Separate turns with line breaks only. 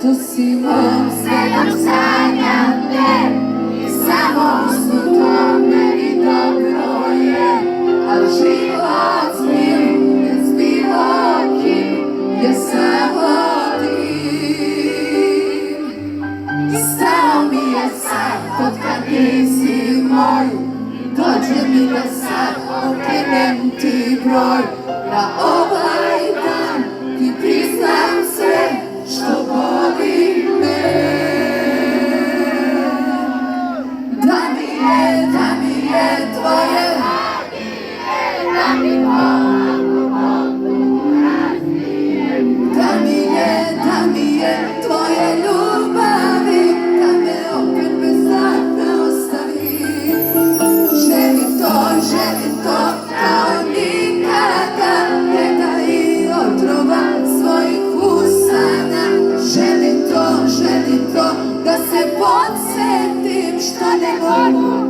što si moj, sve dok sanjam te, i samo u snu tome i dobro je, al život mi bez bilo kim je samo ti. Stao mi je sad od kad nisi moj, dođe mi da sad okrenem ti broj, na ovaj dan ti priznam sve što boli me. Da mi je tvoje, da mi je tvoje ljubavi, da me opet bez dana ostavi. Želim to kao nikada, ne da i otrova svojih usana. Želim to, da se podsjetim što ne mogu